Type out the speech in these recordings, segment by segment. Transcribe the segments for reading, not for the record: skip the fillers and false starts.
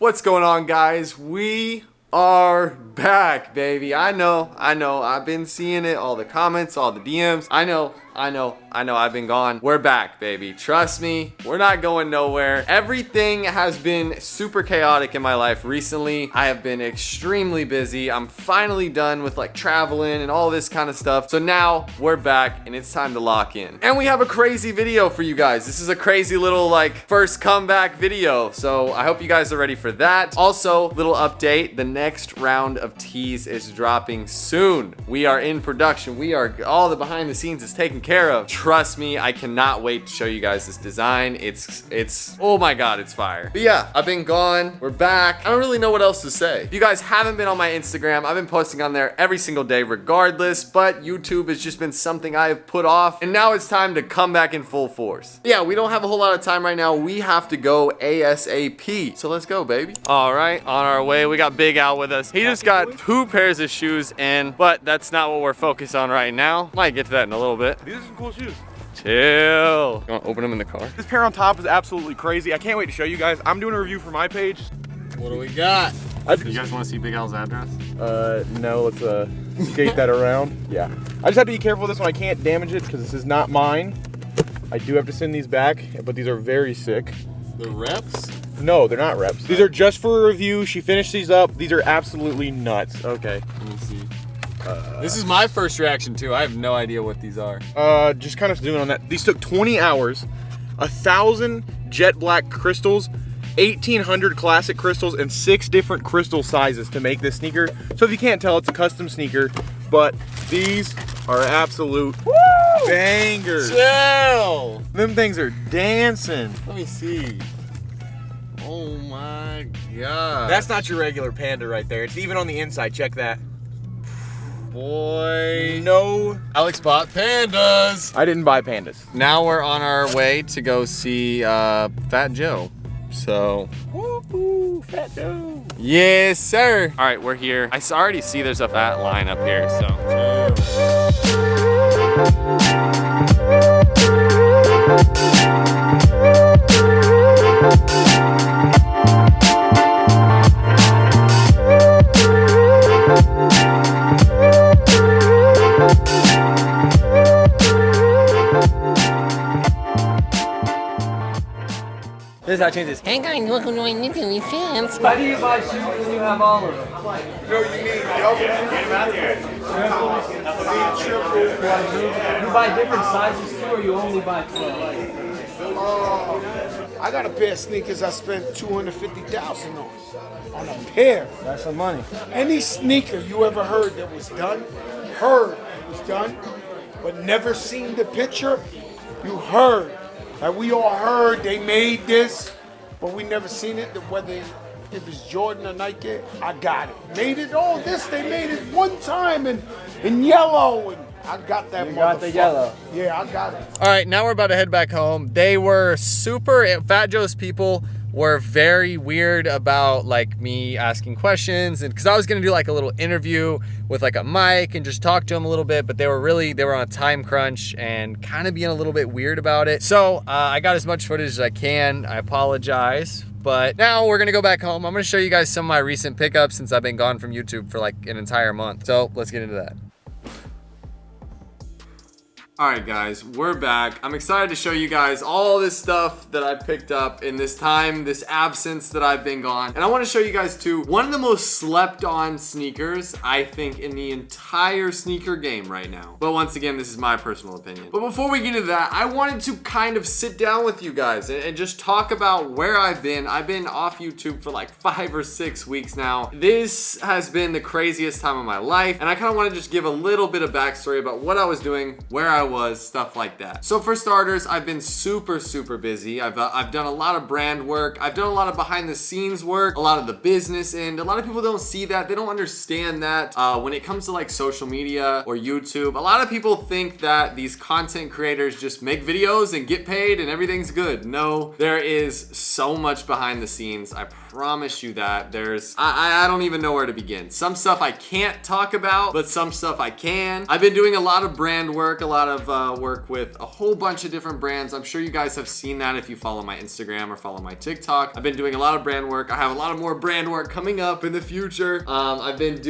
What's going on, guys? We are back, baby. I know. I've been seeing it, all the comments, all the DMs. I know. I've been gone. We're back, baby. Trust me, we're not going nowhere. Everything has been super chaotic in my life recently. I have been extremely busy. I'm finally done with like traveling and all this kind of stuff. So now we're back and it's time to lock in. And we have a crazy video for you guys. This is a crazy little like first comeback video. So I hope you guys are ready for that. Also, little update. The next round of teas is dropping soon. We are in production. All the behind the scenes is taken care of. Trust me, I cannot wait to show you guys this design. It's oh my god, it's fire. But yeah, I've been gone. We're back. I don't really know what else to say. If you guys haven't been on my Instagram, I've been posting on there every single day regardless, but YouTube has just been something I have put off, and now it's time to come back in full force. Yeah, we don't have a whole lot of time right now. We have to go ASAP. So let's go, baby. All right, on our way. We got Big Al with us. He just got 2 pairs of shoes in, but that's not what we're focused on right now. Might get to that in a little bit. These are some cool shoes. Chill. You want to open them in the car? This pair on top is absolutely crazy. I can't wait to show you guys. I'm doing a review for my page. What do we got? You guys want to see Big Al's address? No, let's skate that around. Yeah. I just have to be careful with this one. I can't damage it because this is not mine. I do have to send these back, but these are very sick. The reps? No, they're not reps. These are just for a review. She finished these up. These are absolutely nuts. Okay. Let me see. This is my first reaction too. I have no idea what these are. Just kind of zooming on that. These took 20 hours, 1,000 jet black crystals, 1,800 classic crystals, and 6 different crystal sizes to make this sneaker. So if you can't tell, it's a custom sneaker, but these are absolute bangers. Chill. Them things are dancing. Let me see. Oh my god. That's not your regular panda right there. It's even on the inside. Check that. Boy. No. Alex bought pandas. I didn't buy pandas. Now we're on our way to go see Fat Joe. So. Woo-hoo, Fat Joe. Yes, sir. All right, we're here. I already see there's a fat line up here, so. This is how I change this. Hey guys, welcome to my new fans. Why do you buy shoes when you have all of them? No, you need double. Get him out here. You buy different sizes too, or you only buy 12? I got a pair of sneakers I spent $250,000 on a pair. That's some money. Any sneaker you ever heard that was done, but never seen the picture, you heard. Like we all heard they made this, but we never seen it. Whether if it's Jordan or Nike, I got it. Made it all this. They made it one time in yellow, and I got that. You got the yellow. Yeah, I got it. All right, now we're about to head back home. They were Fat Joe's people were very weird about like me asking questions, and because I was gonna do like a little interview with like a mic and just talk to them a little bit, but they were on a time crunch and kind of being a little bit weird about it. So I got as much footage as I can. I apologize. But now we're gonna go back home. I'm gonna show you guys some of my recent pickups since I've been gone from YouTube for like an entire month. So let's get into that. All right, guys, we're back. I'm excited to show you guys all this stuff that I picked up in this time, this absence that I've been gone. And I want to show you guys too, one of the most slept on sneakers, I think, in the entire sneaker game right now. But once again, this is my personal opinion. But before we get into that, I wanted to kind of sit down with you guys and just talk about where I've been. I've been off YouTube for like 5 or 6 weeks now. This has been the craziest time of my life. And I kind of want to just give a little bit of backstory about what I was doing, where I was, stuff like that. So for starters, I've been super busy. I've done a lot of brand work. I've done a lot of behind the scenes work, a lot of the business end. A lot of people don't see that. They don't understand that when it comes to like social media or YouTube. A lot of people think that these content creators just make videos and get paid and everything's good. No, there is so much behind the scenes. I promise you that I don't even know where to begin. Some stuff I can't talk about, but some stuff I can. I've been doing a lot of brand work, a lot of work with a whole bunch of different brands. I'm sure you guys have seen that if you follow my Instagram or follow my TikTok. I've been doing a lot of brand work. I have a lot of more brand work coming up in the future. I've been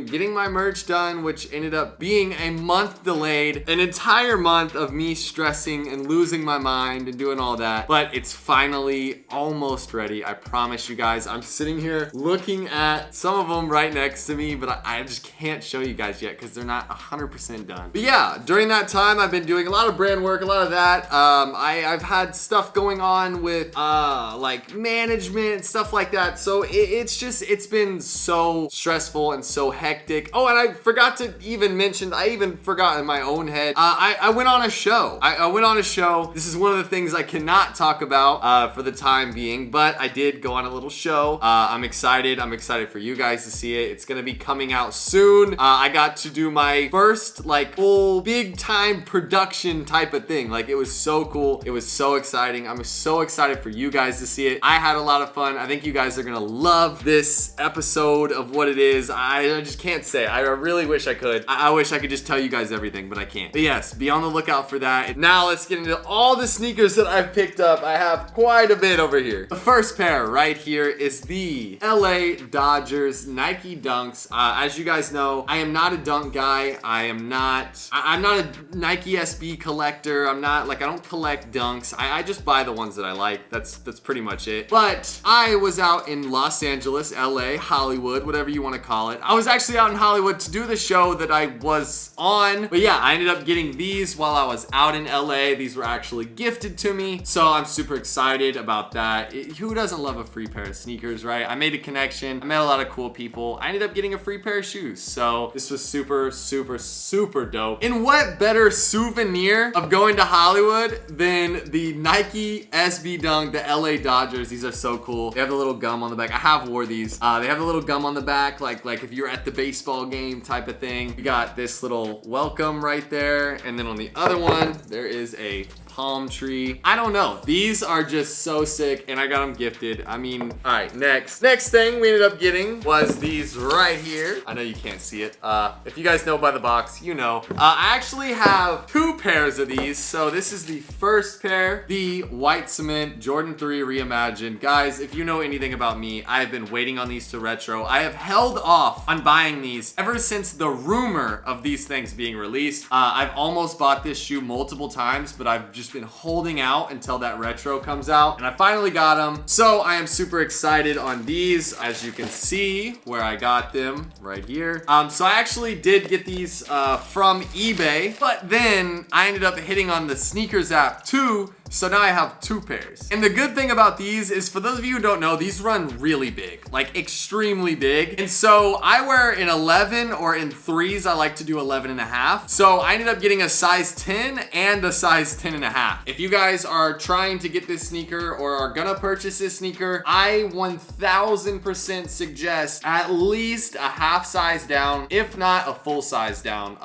getting my merch done, which ended up being a month delayed, an entire month of me stressing and losing my mind and doing all that. But it's finally almost ready. I promise you guys. I'm sitting here looking at some of them right next to me, but I just can't show you guys yet because they're not 100% done. But yeah, during that time, I've been doing a lot of brand work, a lot of that. I've had stuff going on with like management, stuff like that. So it's been so stressful and so hectic. Oh, and I forgot to even mention, I even forgot in my own head, I went on a show. I went on a show. This is one of the things I cannot talk about for the time being, but I did go on a little show. I'm excited. I'm excited for you guys to see it. It's gonna be coming out soon. I got to do my first like full big time production type of thing. Like it was so cool. It was so exciting. I'm so excited for you guys to see it. I had a lot of fun. I think you guys are gonna love this episode of what it is. I just can't say. I really wish I could. I wish I could just tell you guys everything, but I can't. But yes, be on the lookout for that. Now let's get into all the sneakers that I've picked up. I have quite a bit over here. The first pair right here is the LA Dodgers Nike Dunks. As you guys know, I am not a dunk guy. I'm not a Nike SB collector. I don't collect dunks. I just buy the ones that I like. That's pretty much it. But I was out in Los Angeles, LA, Hollywood, whatever you want to call it. I was actually out in Hollywood to do the show that I was on. But yeah, I ended up getting these while I was out in LA. These were actually gifted to me. So I'm super excited about that. Who doesn't love a free pair of sneakers, right? I made a connection. I met a lot of cool people. I ended up getting a free pair of shoes. So this was super, super, super dope. And what better souvenir of going to Hollywood than the Nike SB Dunk, the LA Dodgers. These are so cool. They have the little gum on the back. I have wore these. They have the little gum on the back, like if you're at the baseball game type of thing. We got this little welcome right there. And then on the other one, there is a palm tree. I don't know. These are just so sick and I got them gifted. I mean, all right, next thing we ended up getting was these right here. I know you can't see it. If you guys know by the box, you know. I actually have two pairs of these. So this is the first pair, the white cement Jordan 3 Reimagined. Guys, if you know anything about me, I have been waiting on these to retro. I have held off on buying these ever since the rumor of these things being released. I've almost bought this shoe multiple times, but I've just been holding out until that retro comes out, and I finally got them. So I am super excited on these. As you can see where I got them right here. So I actually did get these from eBay, but then I ended up hitting on the sneakers app too. So now I have two pairs. And the good thing about these is, for those of you who don't know, these run really big, like extremely big. And so I wear an 11, or in threes, I like to do 11 and a half. So I ended up getting a size 10 and a size 10 and a half. If you guys are trying to get this sneaker or are gonna purchase this sneaker, I 1000% suggest at least a half size down, if not a full size down,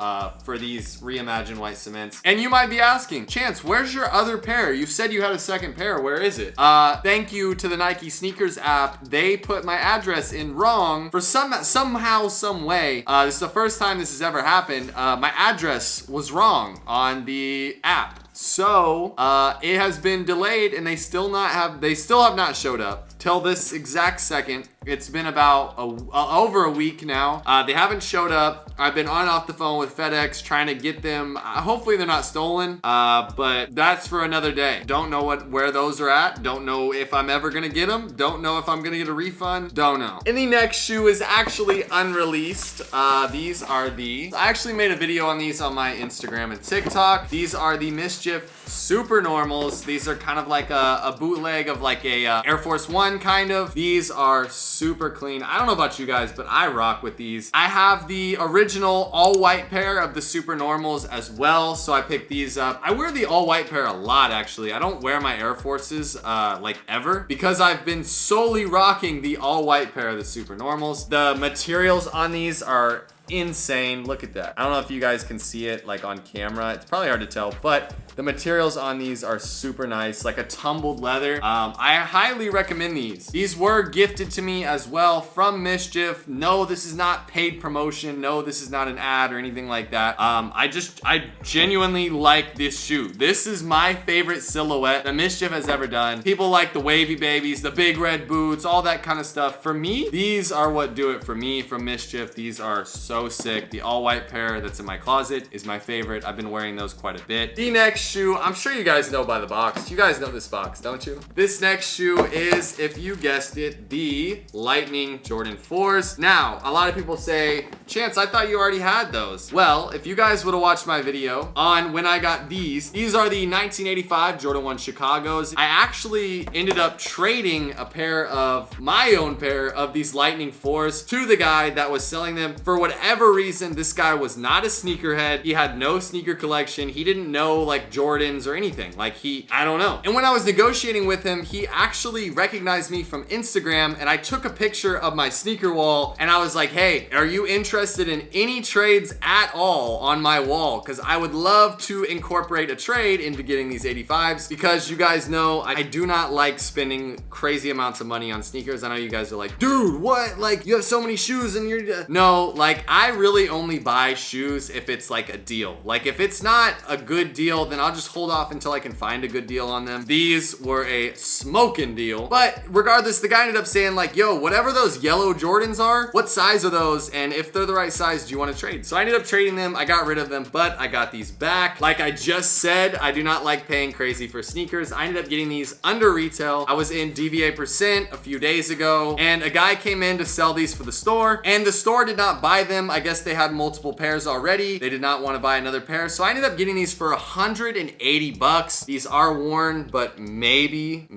for these Reimagined white cements. And you might be asking, Chance, where's your other pair? You said you had a second pair. Where is it? Thank you to the Nike sneakers app. They put my address in wrong for somehow, some way. This is the first time this has ever happened. My address was wrong on the app. So it has been delayed, and they still have not showed up till this exact second. It's been about over a week now. They haven't showed up. I've been on and off the phone with FedEx trying to get them. Hopefully they're not stolen, but that's for another day. Don't know where those are at. Don't know if I'm ever gonna get them. Don't know if I'm gonna get a refund. Don't know. And the next shoe is actually unreleased. These are I actually made a video on these on my Instagram and TikTok. These are the Mischief Super Normals. These are kind of like a bootleg of like a Air Force One kind of. These are super clean. I don't know about you guys, but I rock with these. I have the original all white pair of the Super Normals as well, so I picked these up. I wear the all white pair a lot, actually. I don't wear my Air Forces like ever, because I've been solely rocking the all white pair of the Super Normals. The materials on these are insane. Look at that. I don't know if you guys can see it like on camera. It's probably hard to tell, but the materials on these are super nice, like a tumbled leather. I highly recommend these. These were gifted to me as well from Mischief. No, this is not paid promotion. No, this is not an ad or anything like that. I genuinely like this shoe. This is my favorite silhouette that Mischief has ever done. People like the wavy babies, the big red boots, all that kind of stuff. For me, these are what do it for me from Mischief. These are so sick. The all white pair that's in my closet is my favorite. I've been wearing those quite a bit. The next shoe, I'm sure you guys know by the box. You guys know this box, don't you? This next shoe is, if you guessed it, the Lightning Jordan 4s. Now, a lot of people say, Chance, I thought you already had those. Well, if you guys would have watched my video on when I got these are the 1985 Jordan 1 Chicagos. I actually ended up trading a pair of my own pair of these Lightning 4s to the guy that was selling them. For whatever reason, this guy was not a sneakerhead. He had no sneaker collection. He didn't know like Jordans or anything. Like I don't know. And when I was negotiating with him, he actually recognized me from Instagram, and I took a picture of my sneaker wall and I was like, hey, are you interested in any trades at all on my wall? Because I would love to incorporate a trade into getting these 85s, because you guys know I do not like spending crazy amounts of money on sneakers. I know you guys are like, dude, what? Like, you have so many shoes and you're... No, like, I really only buy shoes if it's like a deal. Like, if it's not a good deal, then I'll just hold off until I can find a good deal on them. These were a smoking deal. But regardless, the guy ended up saying like, yo, whatever those yellow Jordans are, what size are those? And if they're the right size, do you want to trade? So I ended up trading them. I got rid of them, but I got these back. Like I just said, I do not like paying crazy for sneakers. I ended up getting these under retail. I was in DVA% a few days ago, and a guy came in to sell these for the store, and the store did not buy them. I guess they had multiple pairs already. They did not want to buy another pair. So I ended up getting these for 180 bucks. These are worn, but maybe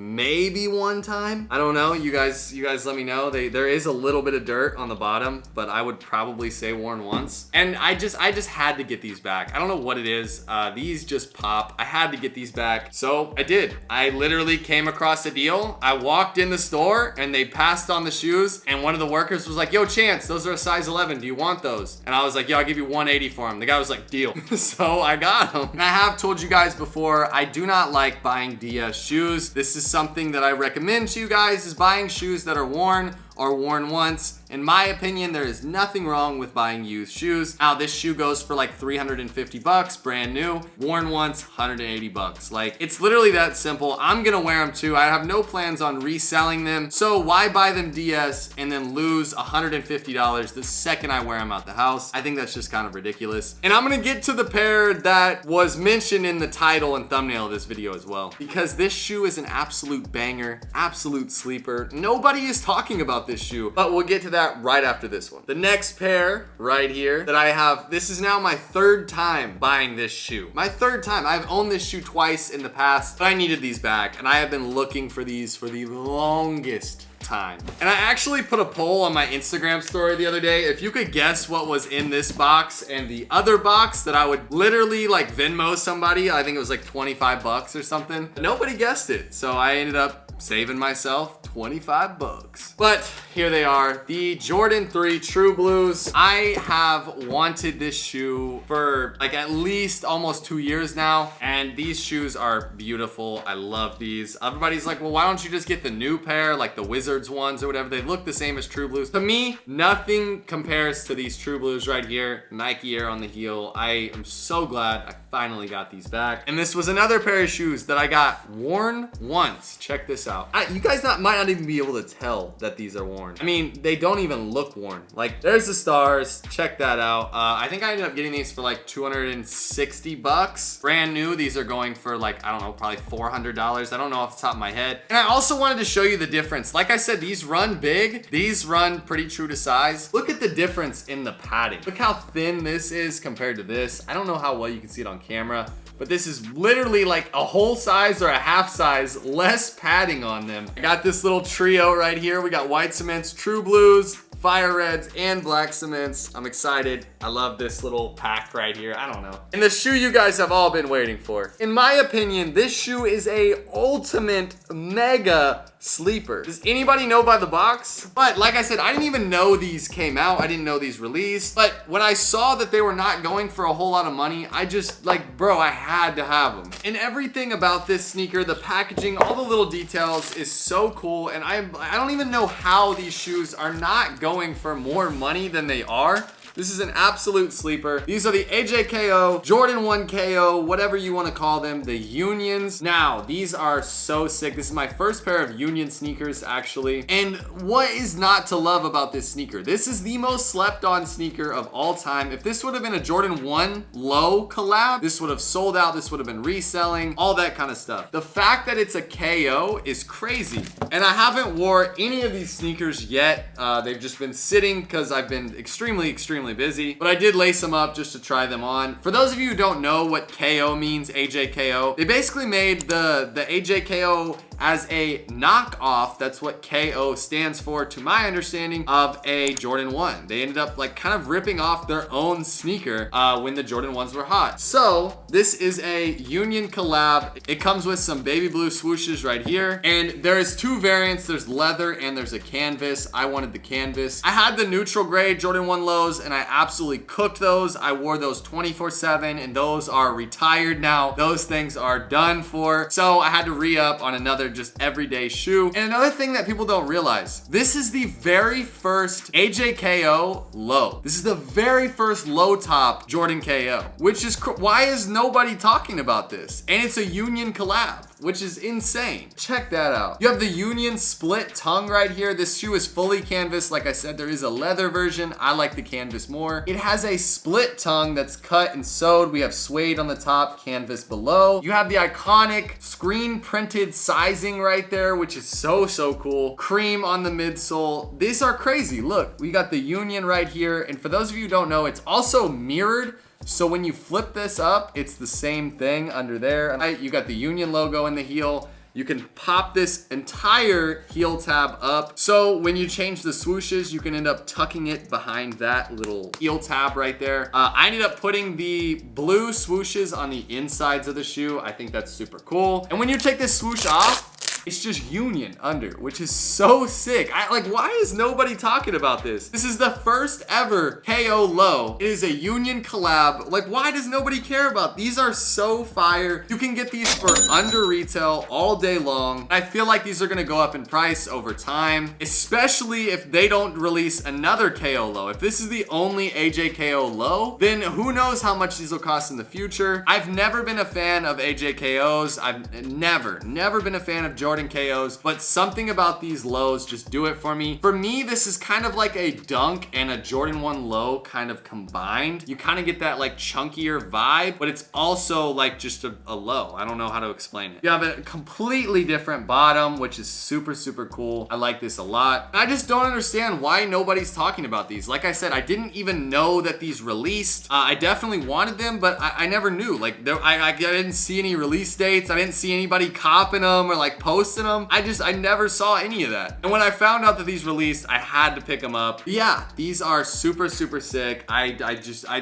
one time. I don't know. You guys let me know. There is a little bit of dirt on the bottom, but I would probably say worn once. And I just had to get these back. I don't know what it is. These just pop. I had to get these back. So I did. I literally came across a deal. I walked in the store and they passed on the shoes, and one of the workers was like, yo, Chance, those are a size 11. Do you want those? And I was like, yo, I'll give you 180 for them. The guy was like, deal. So I got them. And I have told you guys before, I do not like buying DS shoes. This is something that I recommend to you guys, is buying shoes that are worn or worn once. In my opinion, there is nothing wrong with buying used shoes. Now, this shoe goes for like 350 bucks, brand new. Worn once, 180 bucks. Like, it's literally that simple. I'm gonna wear them too. I have no plans on reselling them. So why buy them DS and then lose $150 the second I wear them out the house? I think that's just kind of ridiculous. And I'm gonna get to the pair that was mentioned in the title and thumbnail of this video as well, because this shoe is an absolute banger, absolute sleeper. Nobody is talking about this shoe, but we'll get to that right after this one. The next pair right here that I have, this is now my third time buying this shoe. My third time. I've owned this shoe twice in the past, but I needed these back, and I have been looking for these for the longest time. And I actually put a poll on my Instagram story the other day. If you could guess what was in this box and the other box, that I would literally like Venmo somebody. I think it was like 25 bucks or something. Nobody guessed it. So I ended up saving myself 25 bucks. But here they are, the Jordan 3 True Blues. I have wanted this shoe for like at least almost 2 years now, and these shoes are beautiful. I love these. Everybody's like, well, why don't you just get the new pair, like the Wizards ones or whatever? They look the same as True Blues. To me, nothing compares to these True Blues right here. Nike Air on the heel. I am so glad I finally got these back. And this was another pair of shoes that I got worn once. Check this out. You guys might not even be able to tell that these are worn. I mean, they don't even look worn. Like, there's the stars. Check that out. I think I ended up getting these for like 260 bucks. Brand new. These are going for like, I don't know, probably $400. I don't know off the top of my head. And I also wanted to show you the difference. Like I said, these run big. These run pretty true to size. Look at the difference in the padding. Look how thin this is compared to this. I don't know how well you can see it on camera, but this is literally like a whole size or a half size less padding on them. I got this little trio right here. We got white cements, True Blues, fire reds, and black cements. I'm excited. I love this little pack right here. I don't know. And the shoe you guys have all been waiting for. In my opinion, this shoe is a ultimate mega sleeper. Does anybody know by the box? But like I said, I didn't even know these came out. I didn't know these released. But when I saw that they were not going for a whole lot of money, I just like, bro, I had to have them. And everything about this sneaker, the packaging, all the little details is so cool. And I don't even know how these shoes are not going for more money than they are. This is an absolute sleeper. These are the AJKO, Jordan 1 KO, whatever you want to call them, the Unions. Now, these are so sick. This is my first pair of Union sneakers, actually. And what is not to love about this sneaker? This is the most slept on sneaker of all time. If this would have been a Jordan 1 low collab, this would have sold out. This would have been reselling, all that kind of stuff. The fact that it's a KO is crazy. And I haven't wore any of these sneakers yet. They've just been sitting because I've been extremely busy, but I did lace them up just to try them on. For those of you who don't know what KO means, AJKO, they basically made the AJKO as a knockoff. That's what KO stands for, to my understanding, of a Jordan 1. They ended up like kind of ripping off their own sneaker when the Jordan 1s were hot. So this is a Union collab. It comes with some baby blue swooshes right here. And there's two variants. There's leather and there's a canvas. I wanted the canvas. I had the neutral gray Jordan 1 lows and I absolutely cooked those. I wore those 24/7 and those are retired now. Those things are done for. So I had to re-up on another just everyday shoe. And another thing that people don't realize, this is the very first AJKO low. This is the very first low top Jordan KO, which is, why is nobody talking about this? And it's a Union collab, which is insane. Check that out. You have the Union split tongue right here. This shoe is fully canvas. Like I said, there is a leather version. I like the canvas more. It has a split tongue that's cut and sewed. We have suede on the top, canvas below. You have the iconic screen printed sizing right there, which is so cool. Cream on the midsole. These are crazy. Look, we got the Union right here. And for those of you who don't know, it's also mirrored. So when you flip this up, it's the same thing under there. You got the Union logo in the heel. You can pop this entire heel tab up. So when you change the swooshes, you can end up tucking it behind that little heel tab right there. I ended up putting the blue swooshes on the insides of the shoe. I think that's super cool. And when you take this swoosh off, it's just Union under, which is so sick. Why is nobody talking about this? This is the first ever KO low. It is a Union collab. Like, why does nobody care about? These are so fire. You can get these for under retail all day long. I feel like these are gonna go up in price over time, especially if they don't release another KO low. If this is the only AJKO low, then who knows how much these will cost in the future. I've never been a fan of AJKOs. I've never been a fan of Jordan KOs, but something about these lows just do it for me. For me, this is kind of like a Dunk and a Jordan 1 low kind of combined. You kind of get that like chunkier vibe, but it's also like just a low. I don't know how to explain it. You have a completely different bottom, which is super cool. I like this a lot. I just don't understand why nobody's talking about these. Like I said, I didn't even know that these released. I definitely wanted them, but I never knew. Like, I didn't see any release dates. I didn't see anybody copping them or like posting them. I never saw any of that. And when I found out that these released, I had to pick them up. But yeah, these are super sick. I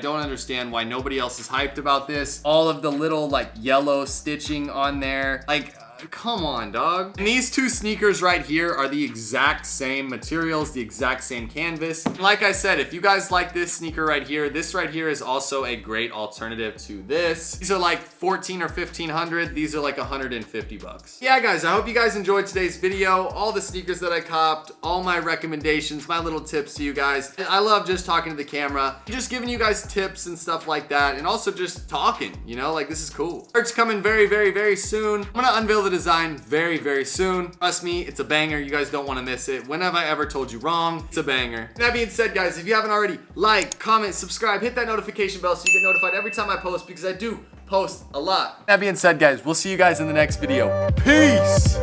don't understand why nobody else is hyped about this. All of the little like yellow stitching on there. Like, come on, dog. And these two sneakers right here are the exact same materials, the exact same canvas. And like I said, if you guys like this sneaker right here, this right here is also a great alternative to this. These are like 14 or 1500. These are like 150 bucks. Yeah, guys, I hope you guys enjoyed today's video. All the sneakers that I copped, all my recommendations, my little tips to you guys. And I love just talking to the camera, just giving you guys tips and stuff like that. And also just talking, you know, like this is cool. Merch coming very soon. I'm gonna unveil the design very soon. Trust me, it's a banger. You guys don't want to miss it. When have I ever told you wrong? It's a banger. That being said, guys, if you haven't already, like, comment, subscribe, hit that notification bell so you get notified every time I post, because I do post a lot. That being said, guys, we'll see you guys in the next video. Peace.